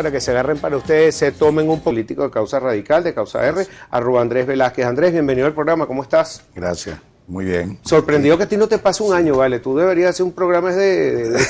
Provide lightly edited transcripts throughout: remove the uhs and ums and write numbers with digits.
para que se agarren para ustedes, se tomen un político de Causa Radical, de Causa R, @Andrés Velázquez. Andrés, bienvenido al programa, ¿cómo estás? Gracias, muy bien. Sorprendido que a ti no te pase un año, ¿vale? Tú deberías hacer un programa de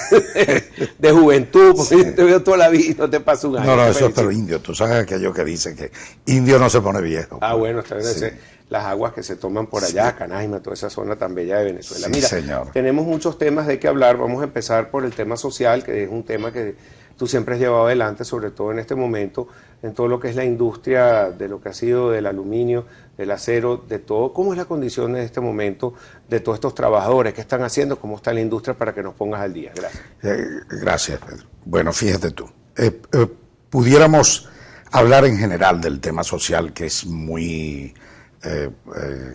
juventud, porque yo te veo toda la vida y no te pasa un año. No, eso es pero indio, tú sabes aquello que dicen que indio no se pone viejo. Ah, bueno, está bien, sí. Las aguas que se toman por allá, Canaima, toda esa zona tan bella de Venezuela. Sí, mira, señor. Tenemos muchos temas de qué hablar, vamos a empezar por el tema social, que es un tema que tú siempre has llevado adelante, sobre todo en este momento, en todo lo que es la industria, de lo que ha sido del aluminio, del acero, de todo. ¿Cómo es la condición en este momento de todos estos trabajadores? ¿Qué están haciendo? ¿Cómo está la industria para que nos pongas al día? Gracias. Gracias, Pedro. Bueno, fíjate tú, pudiéramos hablar en general del tema social, que es muy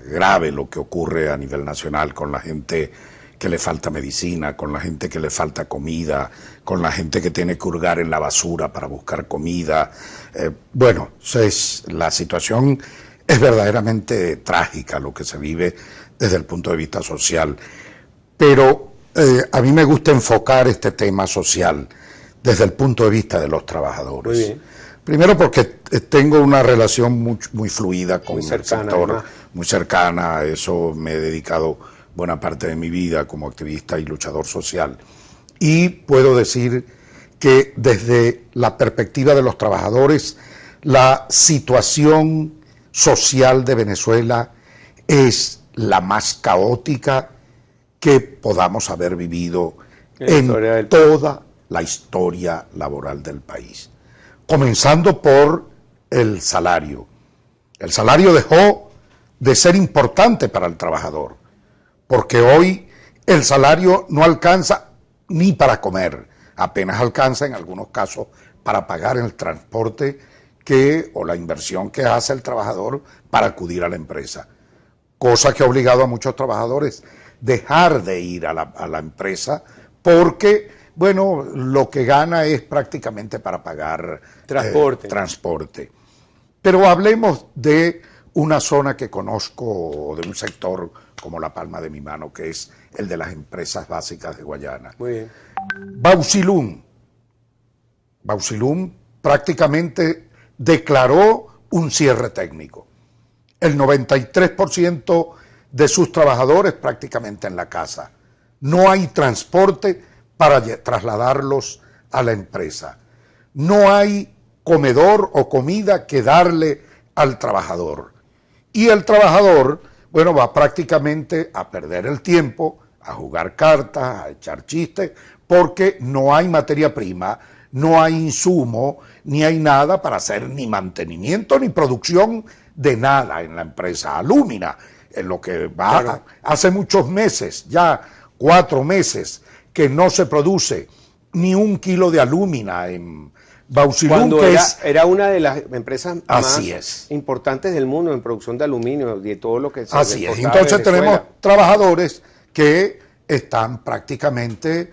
grave lo que ocurre a nivel nacional con la gente que le falta medicina, con la gente que le falta comida, con la gente que tiene que hurgar en la basura para buscar comida. Bueno, la situación es verdaderamente trágica lo que se vive desde el punto de vista social. Pero a mí me gusta enfocar este tema social desde el punto de vista de los trabajadores. Muy bien. Primero porque tengo una relación muy fluida con el sector, además. muy cercana. A eso me he dedicado buena parte de mi vida como activista y luchador social. Y puedo decir que desde la perspectiva de los trabajadores, la situación social de Venezuela es la más caótica que podamos haber vivido en toda la historia laboral del país. Comenzando por el salario. El salario dejó de ser importante para el trabajador, porque hoy el salario no alcanza ni para comer, apenas alcanza en algunos casos para pagar el transporte o la inversión que hace el trabajador para acudir a la empresa. Cosa que ha obligado a muchos trabajadores dejar de ir a la empresa porque, bueno, lo que gana es prácticamente para pagar transporte. Pero hablemos de una zona que conozco, de un sector como la palma de mi mano, que es el de las empresas básicas de Guayana. Muy bien. Bauxilum prácticamente declaró un cierre técnico. El 93% de sus trabajadores prácticamente en la casa. No hay transporte para trasladarlos a la empresa. No hay comedor o comida que darle al trabajador. Y el trabajador, bueno, va prácticamente a perder el tiempo, a jugar cartas, a echar chistes, porque no hay materia prima, no hay insumo, ni hay nada para hacer ni mantenimiento ni producción de nada en la empresa Alúmina. En lo que va, claro, hace muchos meses, ya 4 meses, que no se produce ni 1 kilo de alúmina en Bauxilum, que era una de las empresas más es. importantes del mundo en producción de aluminio y de todo lo que se Así es. Entonces tenemos trabajadores que están prácticamente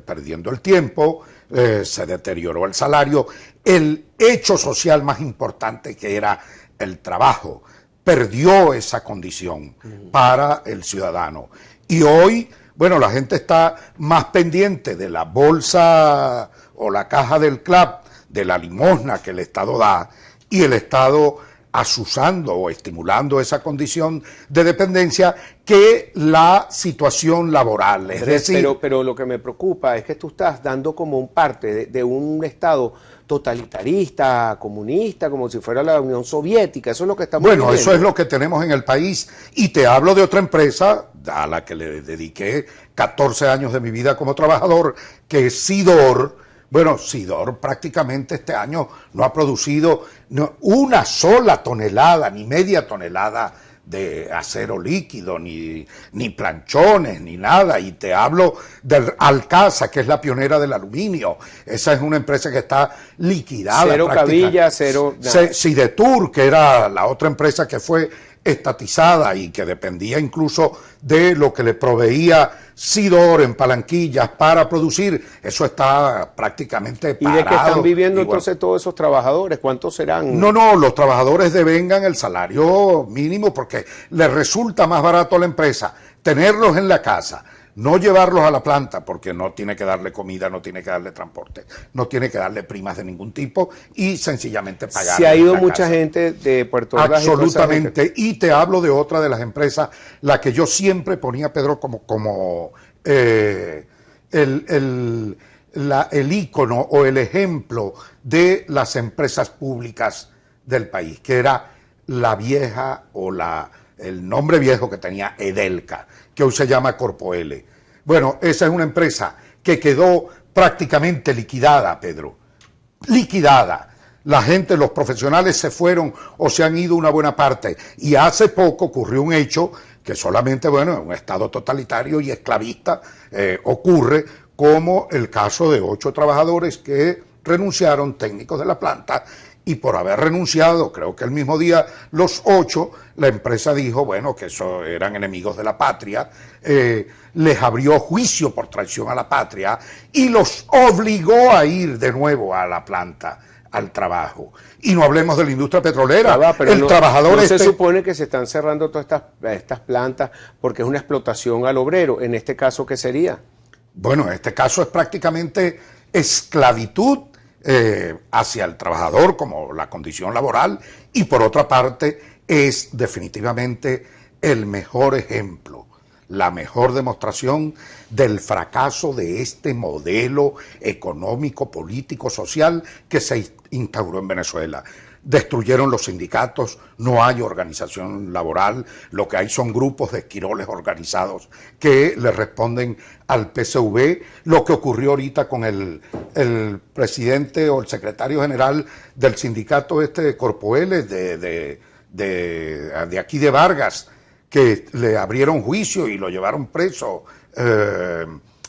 perdiendo el tiempo, se deterioró el salario, el hecho social más importante que era el trabajo perdió esa condición para el ciudadano. Y hoy, bueno, la gente está más pendiente de la bolsa o la caja del CLAP, de la limosna que el Estado da, y el Estado asusando o estimulando esa condición de dependencia, que la situación laboral. Es decir, pero lo que me preocupa es que tú estás dando como un parte de un Estado totalitarista, comunista, como si fuera la Unión Soviética. Eso es lo que estamos viviendo. Eso es lo que tenemos en el país. Y te hablo de otra empresa a la que le dediqué 14 años de mi vida como trabajador, que es Sidor. Bueno, Sidor prácticamente este año no ha producido una sola tonelada, ni media tonelada de acero líquido, ni planchones, ni nada. Y te hablo del Alcasa, que es la pionera del aluminio. Esa es una empresa que está liquidada. Cero Cabilla, cero... Sidetur, que era la otra empresa que fue estatizada y que dependía incluso de lo que le proveía Sidor en Palanquillas para producir, eso está prácticamente parado. ¿Y de qué están viviendo entonces todos esos trabajadores? ¿Cuántos serán? No, los trabajadores devengan el salario mínimo porque les resulta más barato a la empresa tenerlos en la casa, no llevarlos a la planta, porque no tiene que darle comida, no tiene que darle transporte, no tiene que darle primas de ningún tipo y sencillamente pagar. Se ha ido mucha gente de Puerto Ordaz. Absolutamente, y te hablo de otra de las empresas, la que yo siempre ponía, Pedro, como el ícono o el ejemplo de las empresas públicas del país, que era la vieja o el nombre viejo que tenía Edelca, que hoy se llama Corpoele. Bueno, esa es una empresa que quedó prácticamente liquidada, Pedro, liquidada. La gente, los profesionales se fueron o se han ido una buena parte, y hace poco ocurrió un hecho que solamente, bueno, en un estado totalitario y esclavista ocurre, como el caso de 8 trabajadores que renunciaron, técnicos de la planta, y por haber renunciado, creo que el mismo día, los 8, la empresa dijo, bueno, que eso eran enemigos de la patria, les abrió juicio por traición a la patria y los obligó a ir de nuevo a la planta, al trabajo. Y no hablemos de la industria petrolera. Pero el trabajador no se supone que se están cerrando todas estas plantas porque es una explotación al obrero. En este caso, ¿qué sería? Bueno, en este caso es prácticamente esclavitud hacia el trabajador como la condición laboral, y por otra parte es definitivamente el mejor ejemplo, la mejor demostración del fracaso de este modelo económico, político, social que se instauró en Venezuela. Destruyeron los sindicatos, no hay organización laboral, lo que hay son grupos de esquiroles organizados que le responden al PSV. Lo que ocurrió ahorita con el presidente o el secretario general del sindicato de Corpoele, de aquí de Vargas, que le abrieron juicio y lo llevaron preso,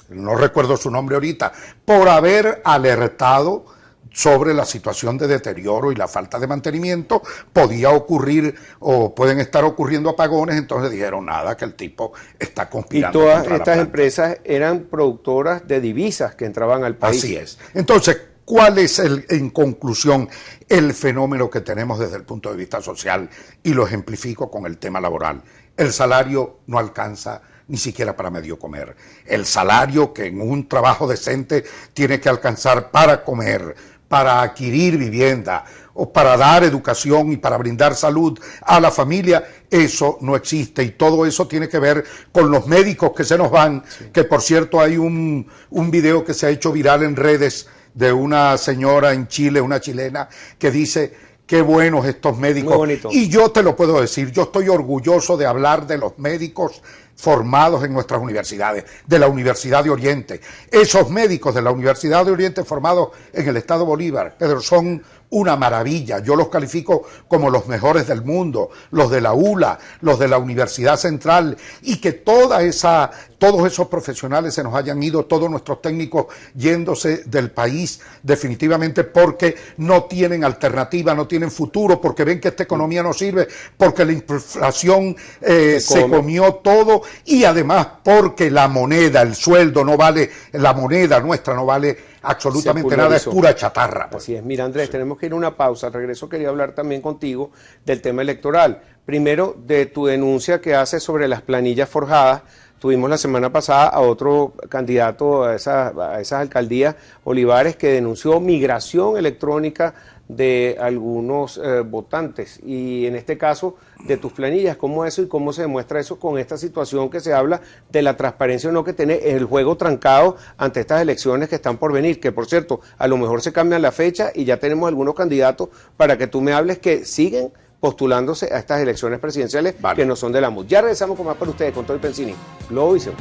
no recuerdo su nombre ahorita, por haber alertado sobre la situación de deterioro y la falta de mantenimiento. Podía ocurrir o pueden estar ocurriendo apagones, entonces dijeron nada, que el tipo está conspirando. Y todas estas empresas eran productoras de divisas que entraban al país. Así es. Entonces, ¿cuál es, en conclusión, el fenómeno que tenemos desde el punto de vista social? Y lo ejemplifico con el tema laboral. El salario no alcanza ni siquiera para medio comer. El salario que en un trabajo decente tiene que alcanzar para comer, para adquirir vivienda o para dar educación y para brindar salud a la familia, eso no existe, y todo eso tiene que ver con los médicos que se nos van, sí. Que por cierto hay un video que se ha hecho viral en redes de una señora en Chile, una chilena, que dice: qué buenos estos médicos. Muy bonito. Y yo te lo puedo decir, yo estoy orgulloso de hablar de los médicos formados en nuestras universidades, de la Universidad de Oriente. Esos médicos de la Universidad de Oriente formados en el Estado Bolívar, Pedro, son una maravilla. Yo los califico como los mejores del mundo, los de la ULA, los de la Universidad Central, y que todos esos profesionales se nos hayan ido, todos nuestros técnicos yéndose del país definitivamente porque no tienen alternativa, no tienen futuro, porque ven que esta economía no sirve, porque la inflación se comió todo, y además porque la moneda, el sueldo no vale, la moneda nuestra no vale absolutamente nada, es pura chatarra. Pues. Así es. Mira, Andrés, sí, tenemos que ir a una pausa. Al regreso quería hablar también contigo del tema electoral. Primero, de tu denuncia que haces sobre las planillas forjadas. Tuvimos la semana pasada a otro candidato a esas alcaldías, Olivares, que denunció migración electrónica de algunos votantes, y en este caso de tus planillas. ¿Cómo eso y cómo se demuestra eso con esta situación que se habla de la transparencia o no que tiene el juego trancado ante estas elecciones que están por venir? Que por cierto, a lo mejor se cambian la fecha y ya tenemos algunos candidatos para que tú me hables que siguen postulándose a estas elecciones presidenciales, vale, que no son de la MUD. Ya regresamos con más para ustedes, con Tony Pensini, Globovisión.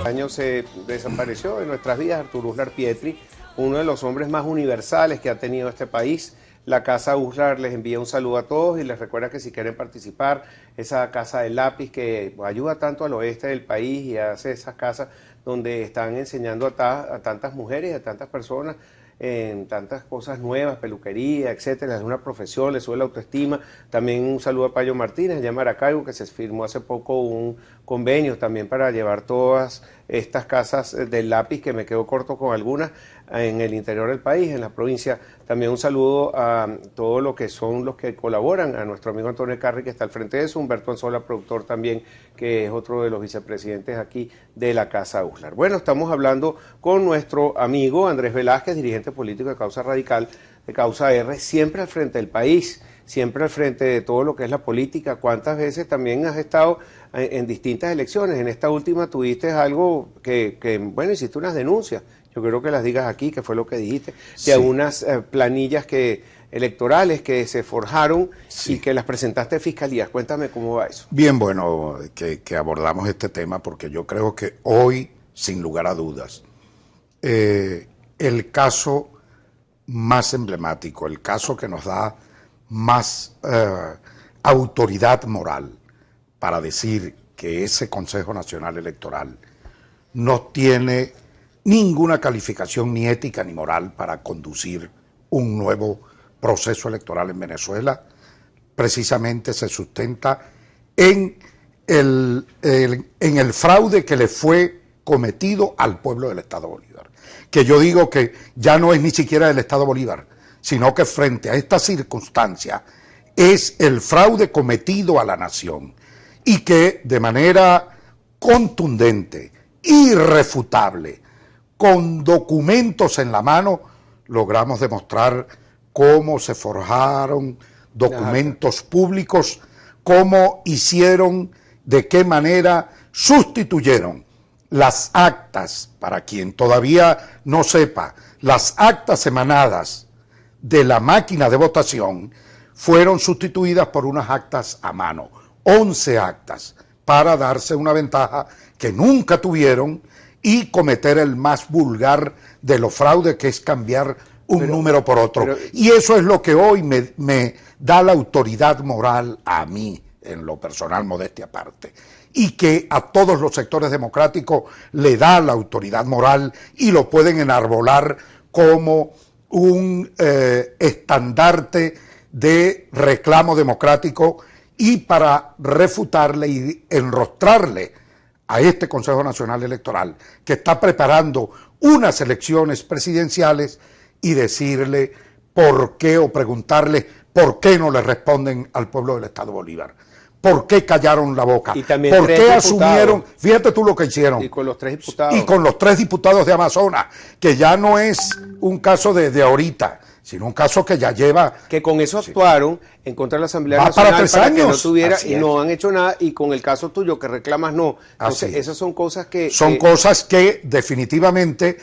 Año se desapareció de nuestras vidas Arturo Uslar Pietri, uno de los hombres más universales que ha tenido este país. La Casa Uslar les envía un saludo a todos y les recuerda que si quieren participar, esa casa de lápiz que ayuda tanto al oeste del país y hace esas casas donde están enseñando a tantas mujeres y a tantas personas en tantas cosas nuevas, peluquería, etcétera. Es una profesión, le sube la autoestima. También un saludo a Payo Martínez, allá en Maracaibo, que se firmó hace poco un convenio también para llevar todas estas casas del lápiz, que me quedo corto con algunas, en el interior del país, en la provincia. También un saludo a todos los que son los que colaboran, a nuestro amigo Antonio Carri, que está al frente de eso, Humberto Anzola, productor también, que es otro de los vicepresidentes aquí de la Casa Uslar. Bueno, estamos hablando con nuestro amigo Andrés Velázquez, dirigente político de Causa Radical, de Causa R, siempre al frente del país, siempre al frente de todo lo que es la política. ¿Cuántas veces también has estado en distintas elecciones? En esta última tuviste algo bueno, hiciste unas denuncias, yo creo que las digas aquí, que fue lo que dijiste, sí, de unas planillas electorales que se forjaron, sí, y que las presentaste a fiscalías. Cuéntame cómo va eso. Bien, bueno, que abordamos este tema porque yo creo que hoy, sin lugar a dudas, el caso más emblemático, el caso que nos da más autoridad moral para decir que ese Consejo Nacional Electoral no tiene ninguna calificación ni ética ni moral para conducir un nuevo proceso electoral en Venezuela, precisamente se sustenta en el fraude que le fue cometido al pueblo del Estado Bolívar. Que yo digo que ya no es ni siquiera del Estado Bolívar, sino que frente a esta circunstancia es el fraude cometido a la nación y que de manera contundente, irrefutable, con documentos en la mano, logramos demostrar cómo se forjaron documentos públicos, cómo hicieron, de qué manera sustituyeron las actas, para quien todavía no sepa, las actas emanadas de la máquina de votación fueron sustituidas por unas actas a mano, 11 actas, para darse una ventaja que nunca tuvieron y cometer el más vulgar de los fraudes, que es cambiar un número por otro. Y eso es lo que hoy me da la autoridad moral a mí, en lo personal, modestia aparte, y que a todos los sectores democráticos le da la autoridad moral y lo pueden enarbolar como un estandarte de reclamo democrático, y para refutarle y enrostrarle a este Consejo Nacional Electoral, que está preparando unas elecciones presidenciales, y decirle por qué, o preguntarle por qué no le responden al pueblo del Estado Bolívar. ¿Por qué callaron la boca? Y también ¿por qué asumieron? Fíjate tú lo que hicieron. Y con los 3 diputados. Y con los 3 diputados de Amazonas, que ya no es un caso de ahorita, sino un caso que ya lleva... Que con eso actuaron en contra de la Asamblea Va Nacional para 3 años. Que no tuviera, Así y es. no han hecho nada, y con el caso tuyo que reclamas no. Entonces, esas son cosas que... Son cosas que definitivamente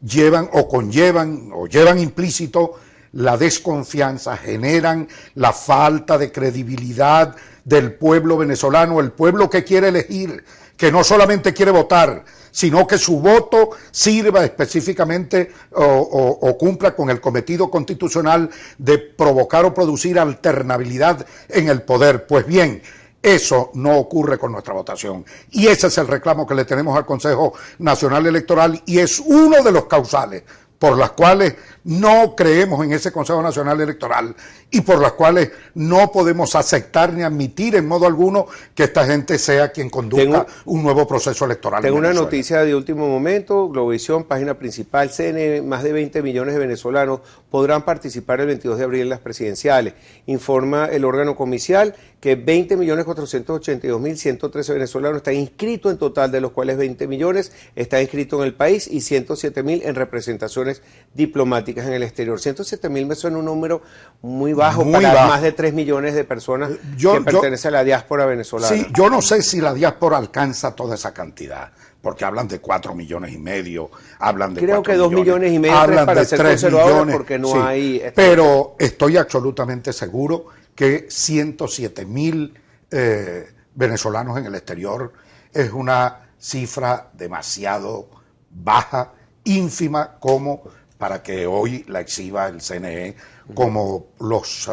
llevan o conllevan o llevan implícito la desconfianza, generan la falta de credibilidad del pueblo venezolano, el pueblo que quiere elegir, que no solamente quiere votar, sino que su voto sirva específicamente o cumpla con el cometido constitucional de provocar o producir alternabilidad en el poder. Pues bien, eso no ocurre con nuestra votación, y ese es el reclamo que le tenemos al Consejo Nacional Electoral, y es uno de los causales por las cuales no creemos en ese Consejo Nacional Electoral y por las cuales no podemos aceptar ni admitir en modo alguno que esta gente sea quien conduzca un nuevo proceso electoral. Tengo una noticia de último momento, Globovisión, página principal, CNN, más de 20 millones de venezolanos podrán participar el 22 de abril en las presidenciales. Informa el órgano comicial que 20.482.113 venezolanos están inscritos en total, de los cuales 20 millones están inscritos en el país y 107.000 en representaciones diplomáticas en el exterior. 107.000 me suena un número muy bajo para más de 3 millones de personas que pertenecen a la diáspora venezolana. Sí, yo no sé si la diáspora alcanza toda esa cantidad, porque hablan de 4,5 millones, hablan de Creo 4 que 2,5 millones, hablan para de ser 3 conservadores, millones, porque no sí, hay... Pero estoy absolutamente seguro que 107.000 venezolanos en el exterior es una cifra demasiado baja, ínfima, como para que hoy la exhiba el CNE como los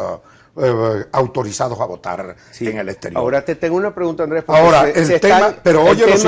autorizados a votar en el exterior. Ahora te tengo una pregunta, Andrés. Ahora, el tema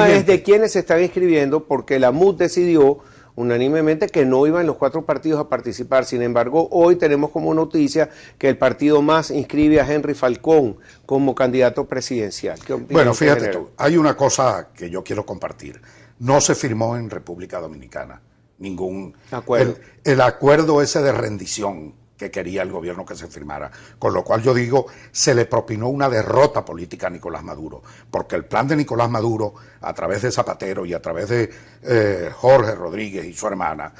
es de quiénes se están inscribiendo, porque la MUD decidió unánimemente que no iban los 4 partidos a participar. Sin embargo, hoy tenemos como noticia que el partido MAS inscribe a Henry Falcón como candidato presidencial. Bueno, fíjate tú, hay una cosa que yo quiero compartir. No se firmó en República Dominicana, ningún acuerdo. El acuerdo ese de rendición que quería el gobierno que se firmara. Con lo cual yo digo, se le propinó una derrota política a Nicolás Maduro, porque el plan de Nicolás Maduro, a través de Zapatero y a través de Jorge Rodríguez y su hermana,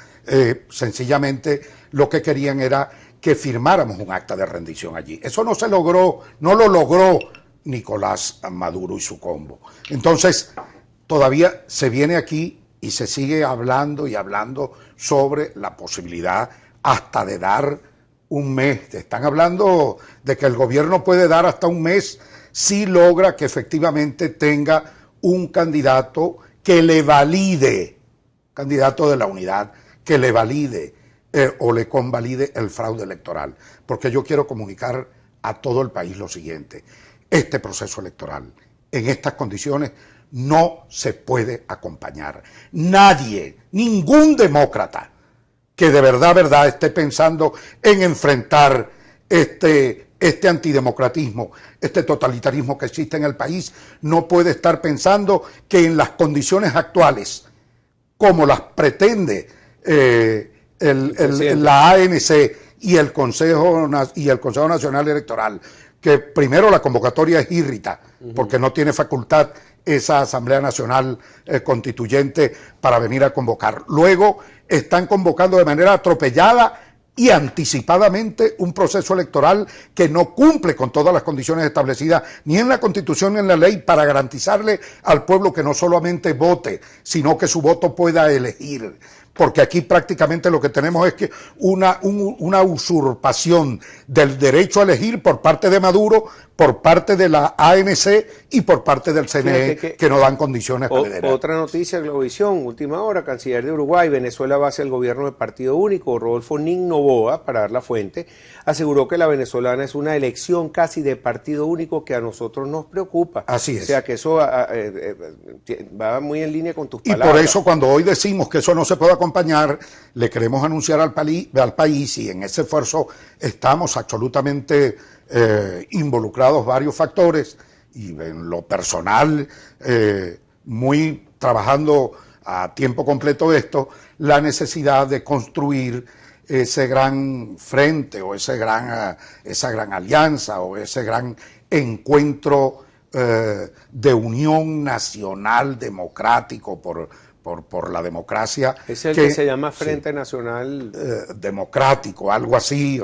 sencillamente lo que querían era que firmáramos un acta de rendición allí. Eso no se logró, no lo logró Nicolás Maduro y su combo. Entonces, todavía se viene aquí y se sigue hablando y hablando sobre la posibilidad hasta de dar un mes. Están hablando de que el gobierno puede dar hasta un mes si logra que efectivamente tenga un candidato que le valide, candidato de la unidad, que le valide o le convalide el fraude electoral. Porque yo quiero comunicar a todo el país lo siguiente: este proceso electoral, en estas condiciones, no se puede acompañar. Nadie, ningún demócrata que de verdad esté pensando en enfrentar este antidemocratismo, este totalitarismo que existe en el país, no puede estar pensando que en las condiciones actuales, como las pretende la ANC y el Consejo Nacional Electoral, que primero la convocatoria es írrita, porque no tiene facultad esa Asamblea Nacional Constituyente para venir a convocar. Luego están convocando de manera atropellada y anticipadamente un proceso electoral que no cumple con todas las condiciones establecidas ni en la Constitución ni en la ley para garantizarle al pueblo que no solamente vote, sino que su voto pueda elegir. Porque aquí prácticamente lo que tenemos es que una usurpación del derecho a elegir por parte de Maduro, por parte de la ANC y por parte del CNE, que no dan condiciones para liderar. Otra noticia, Globovisión, última hora: canciller de Uruguay, Venezuela va hacia el gobierno de partido único. Rodolfo Nin Noboa, para dar la fuente, aseguró que la venezolana es una elección casi de partido único que a nosotros nos preocupa. Así es. O sea que eso va muy en línea con tus palabras. Y por eso cuando hoy decimos que eso no se puede acompañar, le queremos anunciar al país, y en ese esfuerzo estamos absolutamente involucrados varios factores, y en lo personal muy trabajando a tiempo completo esto, la necesidad de construir ese gran frente o esa gran alianza o ese gran encuentro de unión nacional democrático por la democracia. Es el que se llama Frente Nacional Democrático, algo así,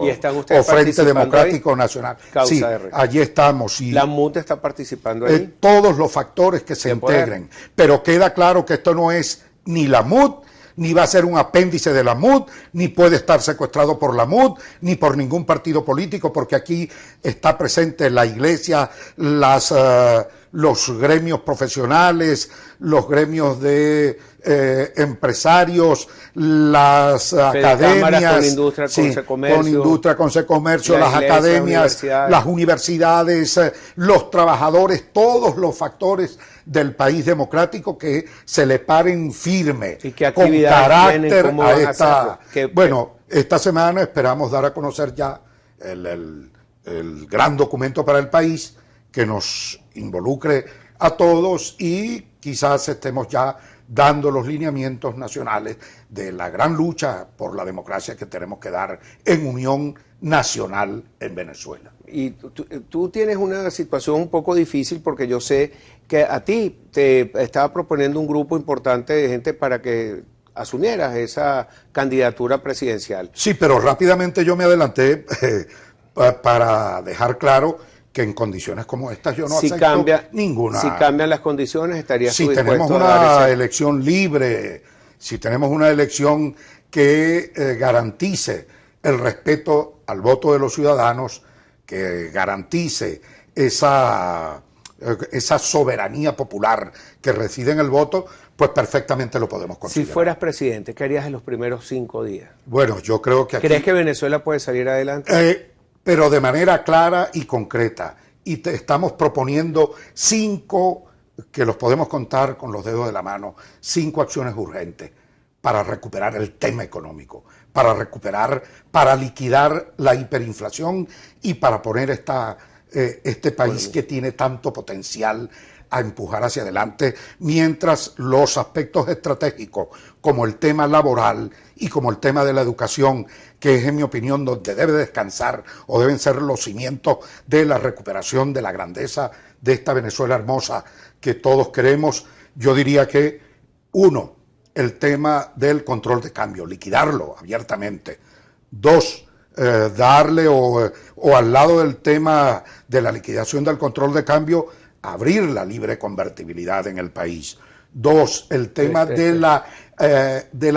¿Y están ustedes Frente Democrático ahí? Nacional. Causa Sí, R. allí estamos. Y ¿La MUD está participando ahí? todos los factores que se integren, pero queda claro que esto no es ni la MUD, ni va a ser un apéndice de la MUD, ni puede estar secuestrado por la MUD, ni por ningún partido político, porque aquí está presente la Iglesia, los gremios profesionales, los gremios de empresarios, las academias, con industria, con Comercio, las academias, las universidades, los trabajadores, todos los factores del país democrático que se le paren firme, con carácter a esta. Bueno, esta semana esperamos dar a conocer ya el gran documento para el país que nos involucre a todos, y quizás estemos ya dando los lineamientos nacionales de la gran lucha por la democracia que tenemos que dar en unión nacional en Venezuela. Y tú tienes una situación un poco difícil, porque yo sé que a ti te estaba proponiendo un grupo importante de gente para que asumieras esa candidatura presidencial. Sí, pero rápidamente yo me adelanté para dejar claro que en condiciones como estas yo no acepto ninguna. Si cambian las condiciones, estarías tú dispuesto tenemos una elección libre, si tenemos una elección que garantice el respeto al voto de los ciudadanos, que garantice esa soberanía popular que reside en el voto, pues perfectamente lo podemos considerar. Si fueras presidente, ¿qué harías en los primeros 5 días? Bueno, yo creo que aquí... ¿Crees que Venezuela puede salir adelante? Pero de manera clara y concreta. Y te estamos proponiendo 5, que los podemos contar con los dedos de la mano, 5 acciones urgentes para recuperar el tema económico, para liquidar la hiperinflación y para poner este país que tiene tanto potencial a empujar hacia adelante, mientras los aspectos estratégicos, como el tema laboral y como el tema de la educación, que es en mi opinión donde debe descansar o deben ser los cimientos de la recuperación de la grandeza de esta Venezuela hermosa que todos queremos, yo diría que, uno, el tema del control de cambio, liquidarlo abiertamente. Dos, darle o al lado del tema de la liquidación del control de cambio, abrir la libre convertibilidad en el país. Dos, el tema de la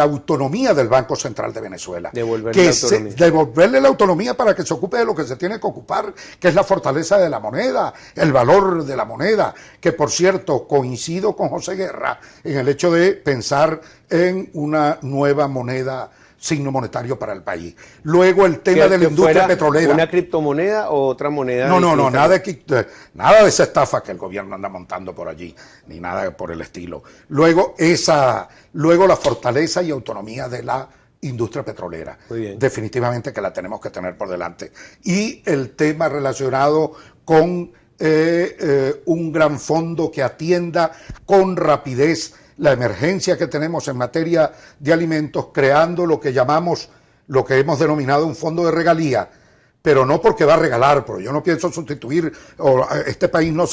autonomía del Banco Central de Venezuela. Devolverle la autonomía para que se ocupe de lo que se tiene que ocupar, que es la fortaleza de la moneda, el valor de la moneda, que por cierto coincido con José Guerra en el hecho de pensar en una nueva moneda, signo monetario para el país. Luego el tema de la industria petrolera. ¿Una criptomoneda o otra moneda? No, nada de esa estafa que el gobierno anda montando por allí, ni nada por el estilo. Luego la fortaleza y autonomía de la industria petrolera. Muy bien. Definitivamente que la tenemos que tener por delante. Y el tema relacionado con un gran fondo que atienda con rapidez la emergencia que tenemos en materia de alimentos, creando lo que hemos denominado un fondo de regalía, pero no porque va a regalar, porque yo no pienso sustituir, este país no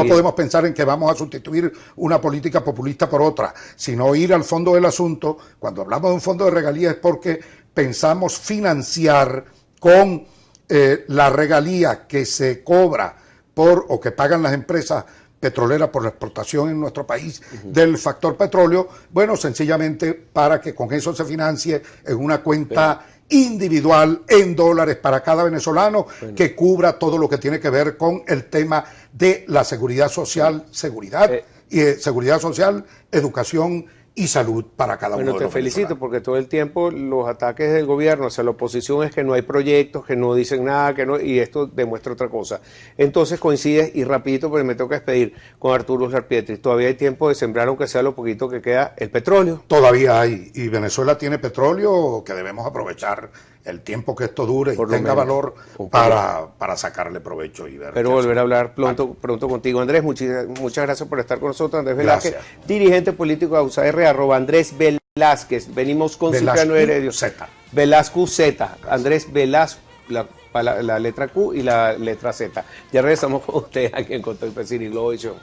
podemos pensar en que vamos a sustituir una política populista por otra, sino ir al fondo del asunto. Cuando hablamos de un fondo de regalía es porque pensamos financiar con la regalía que se cobra o que pagan las empresas petrolera por la exportación en nuestro país del factor petróleo, bueno, sencillamente para que con eso se financie en una cuenta individual en dólares para cada venezolano, que cubra todo lo que tiene que ver con el tema de la seguridad social, seguridad social, educación y salud para cada uno de los venezolanos. Te felicito porque todo el tiempo los ataques del gobierno hacia la oposición es que no hay proyectos, que no dicen nada, y esto demuestra otra cosa. Entonces coincides, y rapidito porque me toca despedir, con Arturo Uslar Pietri. Todavía hay tiempo de sembrar, aunque sea lo poquito que queda, el petróleo. Todavía hay, y Venezuela tiene petróleo que debemos aprovechar el tiempo que esto dure y tenga valor para sacarle provecho y ver. Pero volver a hablar pronto contigo, Andrés. Muchas gracias por estar con nosotros, Andrés Velázquez, dirigente político de AUSAR, @Andrés Velázquez. Venimos con Cipriano Heredia. Velázquez Z. Andrés Velázquez, la letra Q y la letra Z. Ya regresamos con ustedes aquí en Coto y Pecini Globovisión.